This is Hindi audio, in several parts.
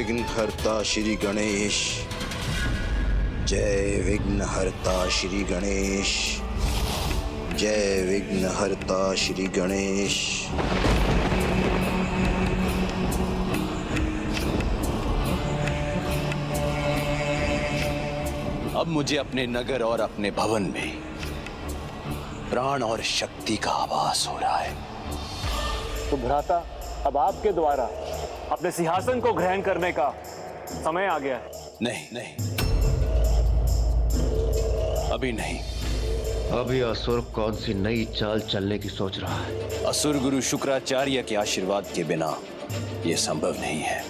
विघ्नहर्ता श्री गणेश। जय विघ्नहर्ता श्री गणेश। जय विघ्नहर्ता श्री गणेश। अब मुझे अपने नगर और अपने भवन में प्राण और शक्ति का आभास हो रहा है। तो भ्राता, अब आपके द्वारा अपने सिंहासन को ग्रहण करने का समय आ गया है। नहीं, अभी नहीं। अभी असुर कौन सी नई चाल चलने की सोच रहा है? असुर गुरु शुक्राचार्य के आशीर्वाद के बिना यह संभव नहीं है,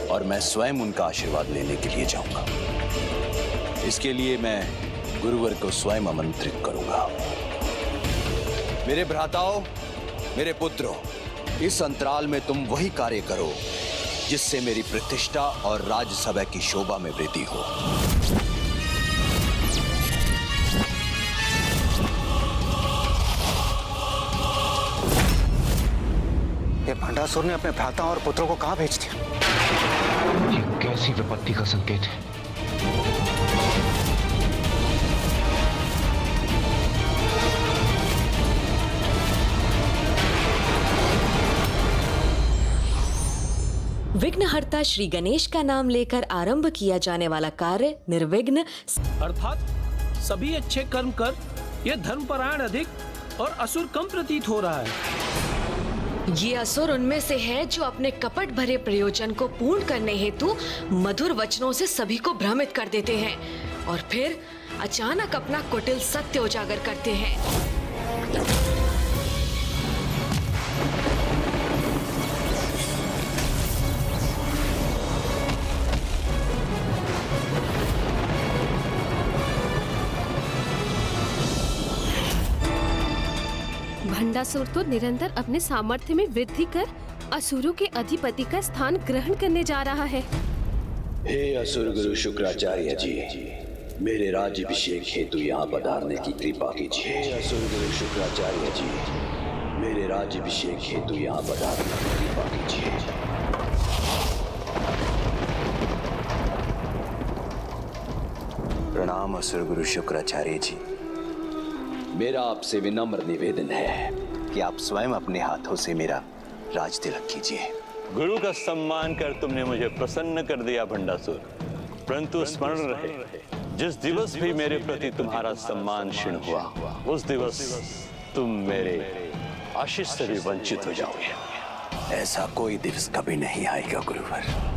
और मैं स्वयं उनका आशीर्वाद लेने के लिए जाऊंगा। इसके लिए मैं गुरुवर को स्वयं आमंत्रित करूंगा। मेरे भ्राताओं, मेरे पुत्रों, इस अंतराल में तुम वही कार्य करो जिससे मेरी प्रतिष्ठा और राजसभा की शोभा में वृद्धि हो। ये भंडासुर ने अपने भ्राताओं और पुत्रों को कहां भेज दिया? ये कैसी विपत्ति का संकेत है? विघ्नहर्ता श्री गणेश का नाम लेकर आरंभ किया जाने वाला कार्य निर्विघ्न, अर्थात सभी अच्छे कर्म कर यह धर्मपरायण अधिक और असुर कम प्रतीत हो रहा है। ये असुर उनमें से है जो अपने कपट भरे प्रयोजन को पूर्ण करने हेतु मधुर वचनों से सभी को भ्रमित कर देते हैं और फिर अचानक अपना कुटिल सत्य उजागर करते हैं। भंडासुर तो निरंतर अपने सामर्थ्य में वृद्धि कर असुरों के अधिपति का स्थान ग्रहण करने जा रहा है। हे असुर गुरु शुक्राचार्य जी, मेरे राज्याभिषेक हेतु यहाँ पधारने की कृपा कीजिए। हे असुर गुरु शुक्राचार्य जी, मेरे राज्याभिषेक हेतु यहाँ पधारने की कृपा कीजिए। प्रणाम असुर गुरु शुक्राचार्य जी। मेरा आपसे विनम्र निवेदन है कि आप स्वयं अपने हाथों से मेरा राज तिलक कीजिए। गुरु का सम्मान कर तुमने मुझे प्रसन्न कर दिया भंडासुर, परंतु स्मरण रहे, जिस दिवस भी मेरे प्रति तुम्हारा सम्मान क्षीण हुआ, उस दिवस तुम मेरे आशीष से भी वंचित हो जाओगे। ऐसा कोई दिवस कभी नहीं आएगा गुरुवर।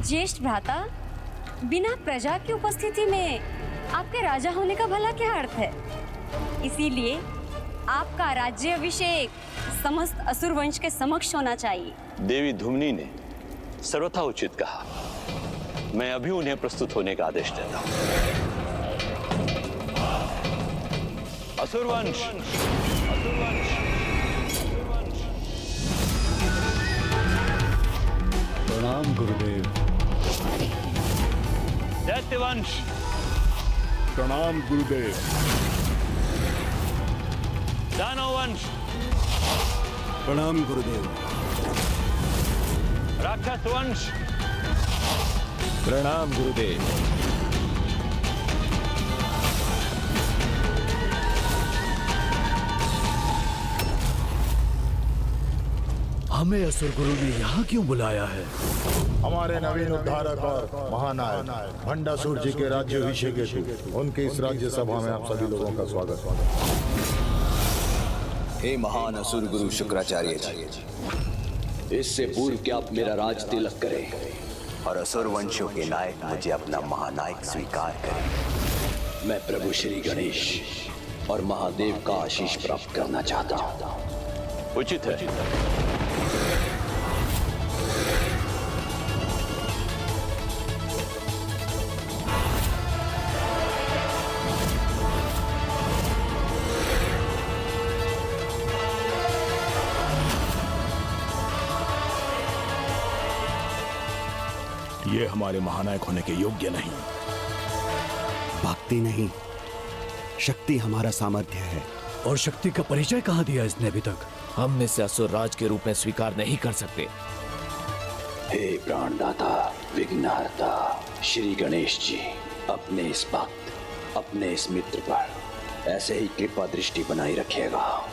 ज्येष्ठ भ्राता, बिना प्रजा की उपस्थिति में आपके राजा होने का भला क्या अर्थ है? इसीलिए आपका राज्य अभिषेक समस्त असुर वंश के समक्ष होना चाहिए। देवी धुम्नी ने सर्वथा उचित कहा। मैं अभी उन्हें प्रस्तुत होने का आदेश देता हूं। असुर वंश, प्रणाम गुरुदेव। दैत्यवंश, प्रणाम गुरुदेव। दानववंश, प्रणाम गुरुदेव। राक्षस वंश, प्रणाम गुरुदेव। हमें असुर गुरु ने यहाँ क्यों बुलाया है? हमारे नवीन उद्धारक और महानायक भंडासुर जी के राज्याभिषेक हेतु उनकी इस राज्य सभा में आप सभी लोगों का स्वागत। हे महान असुर गुरु शुक्राचार्य जी, इससे पूर्व कि आप मेरा राज तिलक करें और असुर वंशों के नायक मुझे अपना महानायक स्वीकार करें, मैं प्रभु श्री गणेश और महादेव का आशीष प्राप्त करना चाहता हूं। उचित है। ये हमारे महानायक होने के योग्य नहीं। भक्ति नहीं, शक्ति हमारा सामर्थ्य है। और शक्ति का परिचय कहाँ दिया इसने अभी तक? हम इसे असुर राज के रूप में स्वीकार नहीं कर सकते। हे प्राणदाता, विघ्नहर्ता श्री गणेश जी, अपने इस भक्त, अपने इस मित्र पर ऐसे ही कृपा दृष्टि बनाई रखिएगा।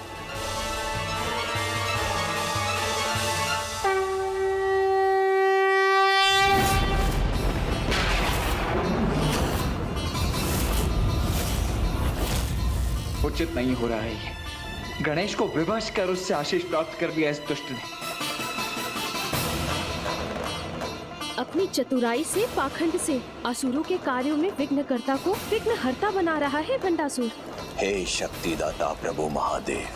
उचित नहीं हो रहा है ये। गणेश को विवश कर उससे आशीष प्राप्त कर लिया इस दुष्ट ने। अपनी चतुराई से, पाखंड से असुरों के कार्यों में विघ्नकर्ता को विघ्नहर्ता बना रहा है भंडासुर। हे शक्तिदाता प्रभु महादेव,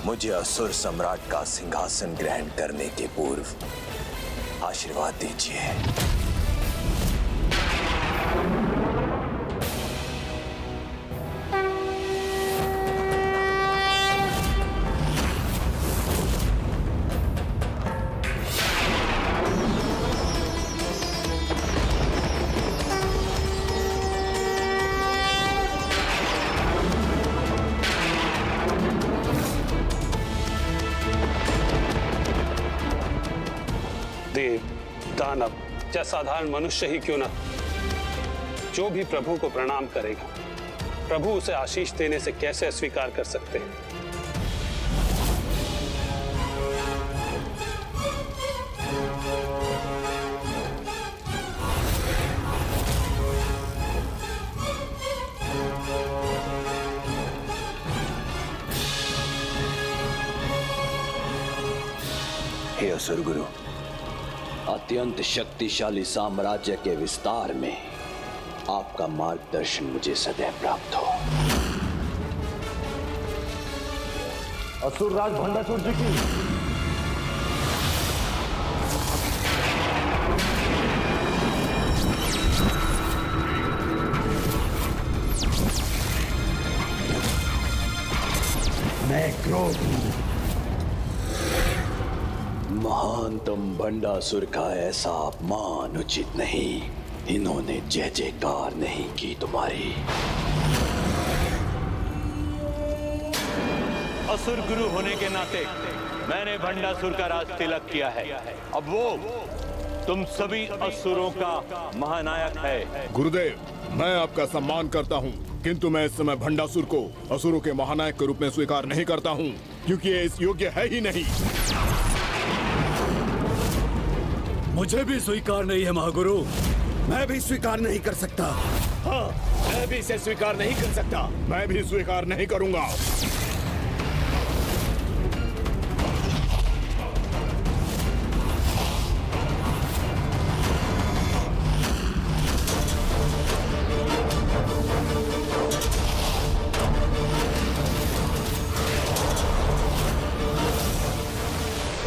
मुझे असुर सम्राट का सिंहासन ग्रहण करने के पूर्व आशीर्वाद दीजिए। देव, दानव या साधारण मनुष्य ही क्यों न, जो भी प्रभु को प्रणाम करेगा, प्रभु उसे आशीष देने से कैसे अस्वीकार कर सकते हैं। हे असुर गुरु, अत्यंत शक्तिशाली साम्राज्य के विस्तार में आपका मार्गदर्शन मुझे सदैव प्राप्त हो। असुर राज भंडासुर जी की। मैं क्रोध हूं। महानतम भंडासुर का ऐसा अपमान उचित नहीं। इन्होंने जय जयकार नहीं की तुम्हारी। असुर गुरु होने के नाते मैंने भंडासुर का राज तिलक किया है। अब वो तुम सभी असुरों का महानायक है। गुरुदेव, मैं आपका सम्मान करता हूँ, किंतु मैं इस समय भंडासुर को असुरों के महानायक के रूप में स्वीकार नहीं करता हूँ, क्योंकि ये इस योग्य है ही नहीं। मुझे भी स्वीकार नहीं है महागुरु। मैं भी स्वीकार नहीं कर सकता। हाँ, मैं भी इसे स्वीकार नहीं कर सकता। मैं भी स्वीकार नहीं करूंगा।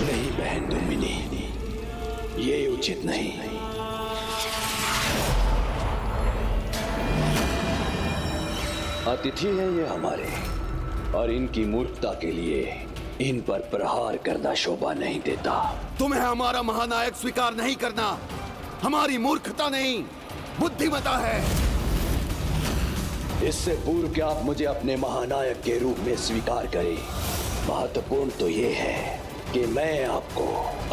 नहीं बहन दुमिनी, ये उचित नहीं। अतिथि है ये हमारे, और इनकी मूर्खता के लिए इन पर प्रहार करना शोभा नहीं देता। तुम्हें हमारा महानायक स्वीकार नहीं करना हमारी मूर्खता नहीं, बुद्धिमता है। इससे पूर्व कि आप मुझे अपने महानायक के रूप में स्वीकार करें, महत्वपूर्ण तो ये है कि मैं आपको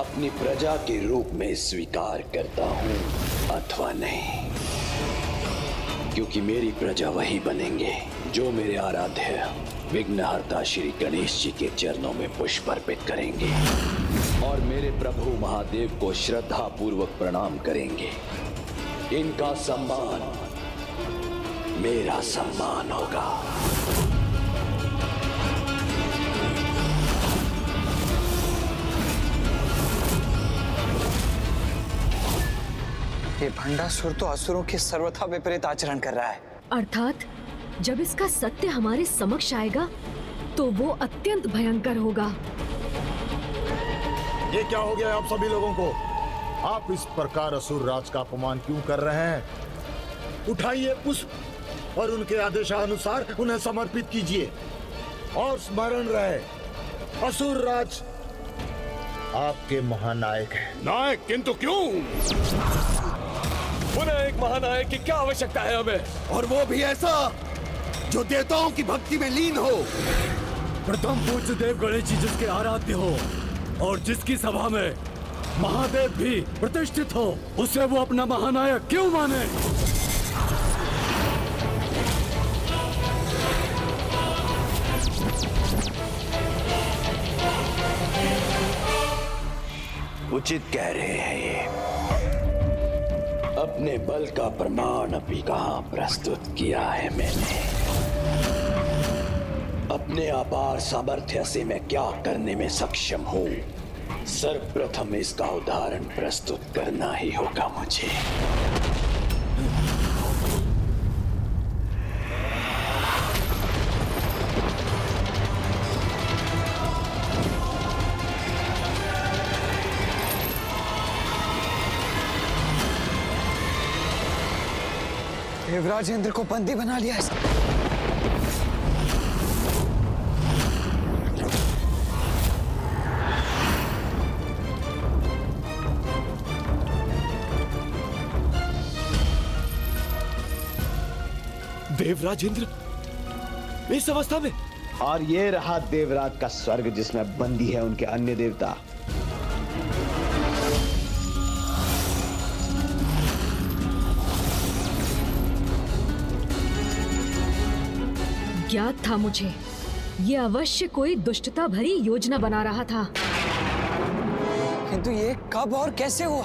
अपनी प्रजा के रूप में स्वीकार करता हूं अथवा नहीं, क्योंकि मेरी प्रजा वही बनेंगे जो मेरे आराध्य विघ्नहर्ता श्री गणेश जी के चरणों में पुष्प अर्पित करेंगे और मेरे प्रभु महादेव को श्रद्धा पूर्वक प्रणाम करेंगे। इनका सम्मान मेरा सम्मान होगा। ये भंडासुर तो असुरों के सर्वथा विपरीत आचरण कर रहा है। अर्थात जब इसका सत्य हमारे समक्ष आएगा तो वो अत्यंत भयंकर होगा। ये क्या हो गया आप सभी लोगों को? आप इस प्रकार असुर राज का अपमान क्यों कर रहे हैं? उठाइए पुष्प और उनके आदेशानुसार उन्हें समर्पित कीजिए। और स्मरण रहे, असुर राज आपके महानायक हैं। नायक किंतु क्यों? पुनः एक महानायक की क्या आवश्यकता है हमें? और वो भी ऐसा जो देवताओं की भक्ति में लीन हो। प्रथम पूज्य देव गणेश जी जिसके आराध्य हो और जिसकी सभा में महादेव भी प्रतिष्ठित हो, उसे वो अपना महानायक क्यों माने? उचित कह रहे हैं ये। अपने बल का प्रमाण अभी कहां प्रस्तुत किया है मैंने। अपने अपार सामर्थ्य से मैं क्या करने में सक्षम हूं, सर्वप्रथम इसका उदाहरण प्रस्तुत करना ही होगा मुझे। देवराज इंद्र को बंदी बना लिया है। देवराज इंद्र इस अवस्था में? और ये रहा देवराज का स्वर्ग जिसमें बंदी है उनके अन्य देवता। ज्ञात था मुझे, ये अवश्य कोई दुष्टता भरी योजना बना रहा था। किंतु ये कब और कैसे हुआ?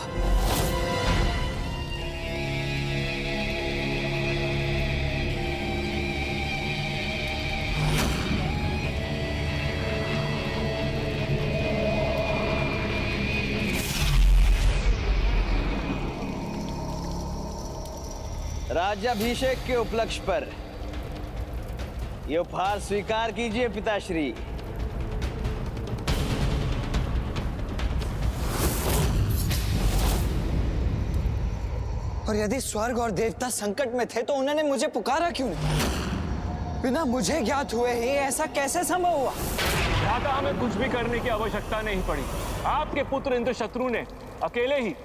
राज्याभिषेक के उपलक्ष्य पर ये उपहार स्वीकार कीजिए पिताश्री। और यदि स्वर्ग और देवता संकट में थे तो उन्होंने मुझे पुकारा क्यों नहीं? बिना मुझे ज्ञात हुए ही ऐसा कैसे संभव हुआ? भ्राता, हमें कुछ भी करने की आवश्यकता नहीं पड़ी। आपके पुत्र इंद्रशत्रु ने अकेले ही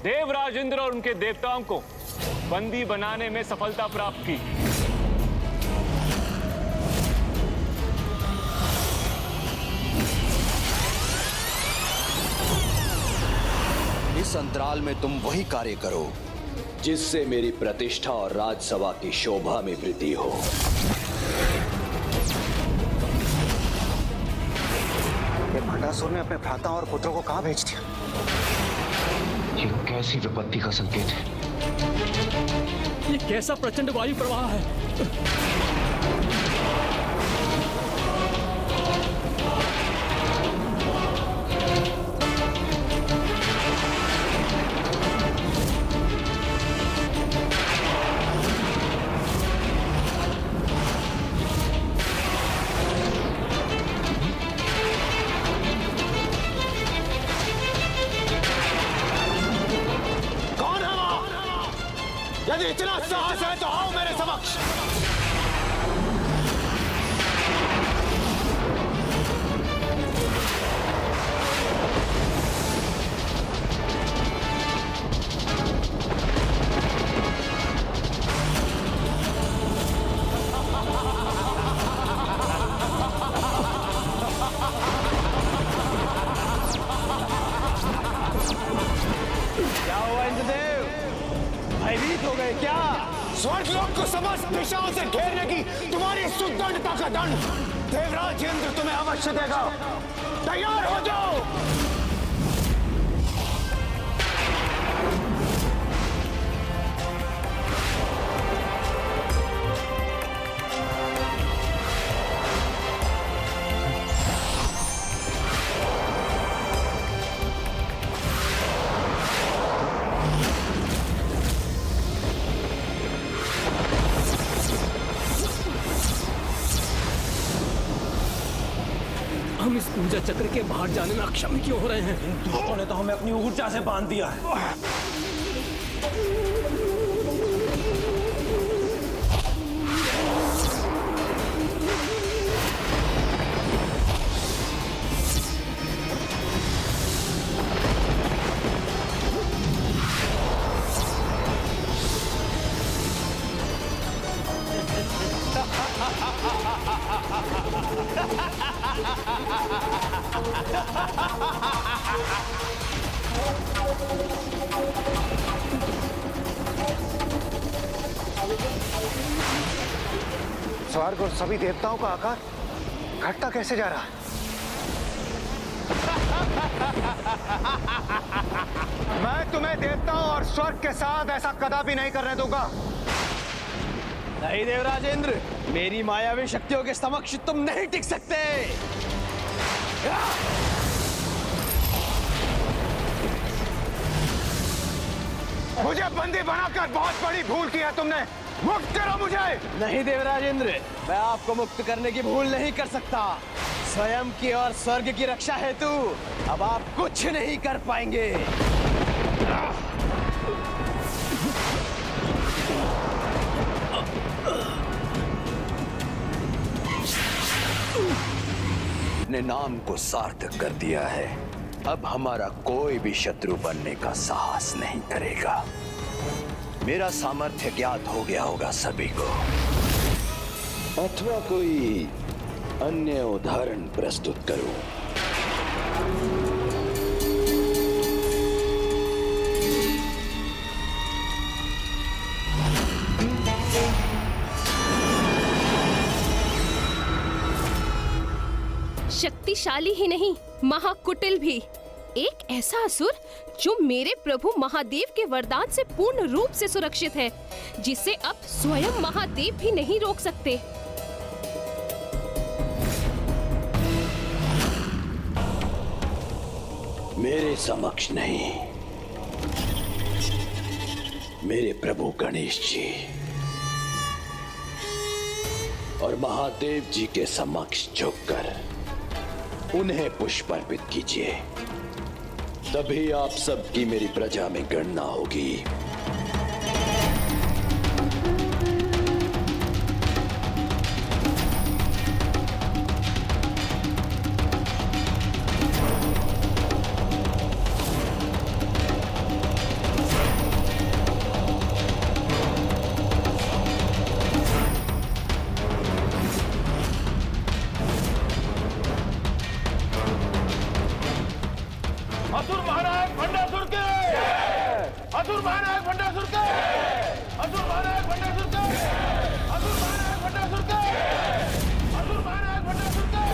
देवराज इंद्र और उनके देवताओं को बंदी बनाने में सफलता प्राप्त की। इस अंतराल में तुम वही कार्य करो जिससे मेरी प्रतिष्ठा और राजसभा की शोभा में वृद्धि हो। ये भंडासुर ने अपने भ्राता और पुत्रों को कहां भेज दिया? ये कैसी विपत्ति का संकेत है? ये कैसा प्रचंड वायु प्रवाह है? यदि इतना साहस है तो आओ मेरे समक्ष। क्या हुआ इंद्रदेव? भयभीत हो गए क्या? स्वर्गलोक को समस्त दिशाओं से घेरने की तुम्हारी सुदृढ़ता का दंड देवराज इंद्र तुम्हें अवश्य देगा। तैयार हो जाओ। हम इस ऊर्जा चक्र के बाहर जाने में अक्षम क्यों हो रहे हैं? दुष्टों ने तो हमें अपनी ऊर्जा से बांध दिया है। स्वर्ग और सभी देवताओं का आकार घटता कैसे जा रहा है? मैं तुम्हें देवताओं और स्वर्ग के साथ ऐसा कदापि नहीं करने दूंगा। नहीं देवराजेंद्र, मेरी मायावी शक्तियों के समक्ष तुम नहीं टिक सकते। मुझे बंदी बनाकर बहुत बड़ी भूल की है तुमने। मुक्त करो मुझे। नहीं देवराजेंद्र, मैं आपको मुक्त करने की भूल नहीं कर सकता। स्वयं की और स्वर्ग की रक्षा हेतु अब आप कुछ नहीं कर पाएंगे। अपने नाम को सार्थक कर दिया है। अब हमारा कोई भी शत्रु बनने का साहस नहीं करेगा। मेरा सामर्थ्य ज्ञात हो गया होगा सभी को, अथवा कोई अन्य उदाहरण प्रस्तुत करूं। शक्तिशाली ही नहीं, महाकुटिल भी। एक ऐसा असुर जो मेरे प्रभु महादेव के वरदान से पूर्ण रूप से सुरक्षित है, जिसे अब स्वयं महादेव भी नहीं रोक सकते। मेरे समक्ष नहीं, मेरे प्रभु गणेश जी और महादेव जी के समक्ष झुककर उन्हें पुष्प अर्पित कीजिए, तभी आप सबकी मेरी प्रजा में गणना होगी। असुर महानायक भंडासुर के! असुर महानायक भंडासुर के! असुर महानायक भंडासुर के! असुर महानायक भंडासुर के! असुर महानायक भंडासुर के!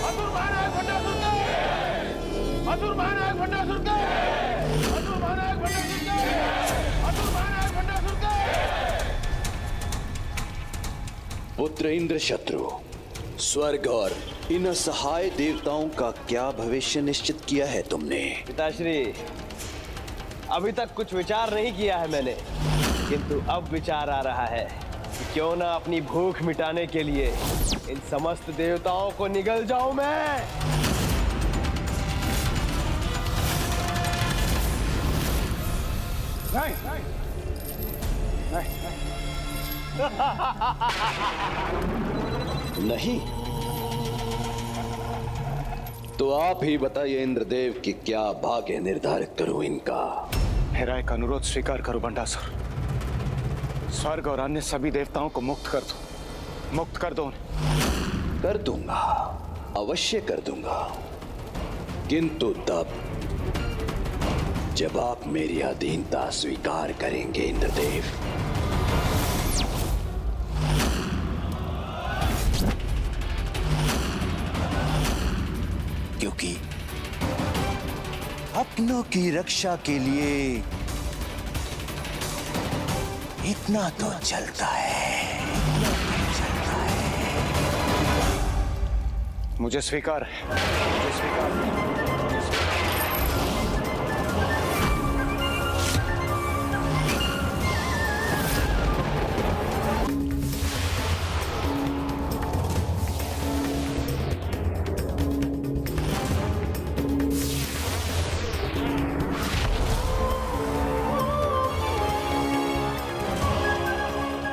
असुर महानायक भंडासुर के! असुर महानायक भंडासुर के! असुर महानायक भंडासुर के! असुर महानायक भंडासुर के! पुत्र इंद्र शत्रु, स्वर्ग और इन असहाय देवताओं का क्या भविष्य निश्चित किया है तुमने? पिताश्री, अभी तक कुछ विचार नहीं किया है मैंने, किंतु अब विचार आ रहा है कि क्यों ना अपनी भूख मिटाने के लिए इन समस्त देवताओं को निगल जाऊं मैं। नहीं, नहीं, नहीं? तो आप ही बताइए इंद्रदेव कि क्या भाग्य निर्धारित करूं इनका। मेरा एक अनुरोध स्वीकार करो बंडासुर। स्वर्ग और अन्य सभी देवताओं को मुक्त कर दो, मुक्त कर दो उन्हें। कर दूंगा, अवश्य कर दूंगा, किंतु तब जब आप मेरी अधीनता स्वीकार करेंगे इंद्रदेव। क्योंकि अपनों की रक्षा के लिए इतना तो चलता है। मुझे स्वीकार है, मुझे स्वीकार है।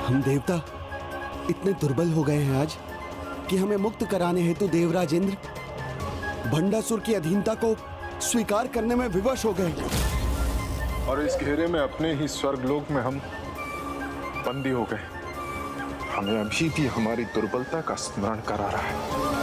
हम देवता इतने दुर्बल हो गए हैं आज कि हमें मुक्त कराने हेतु देवराज इंद्र भंडासुर की अधीनता को स्वीकार करने में विवश हो गए। और इस घेरे में अपने ही स्वर्गलोक में हम बंदी हो गए। हमें अभी भी हमारी दुर्बलता का स्मरण करा रहा है।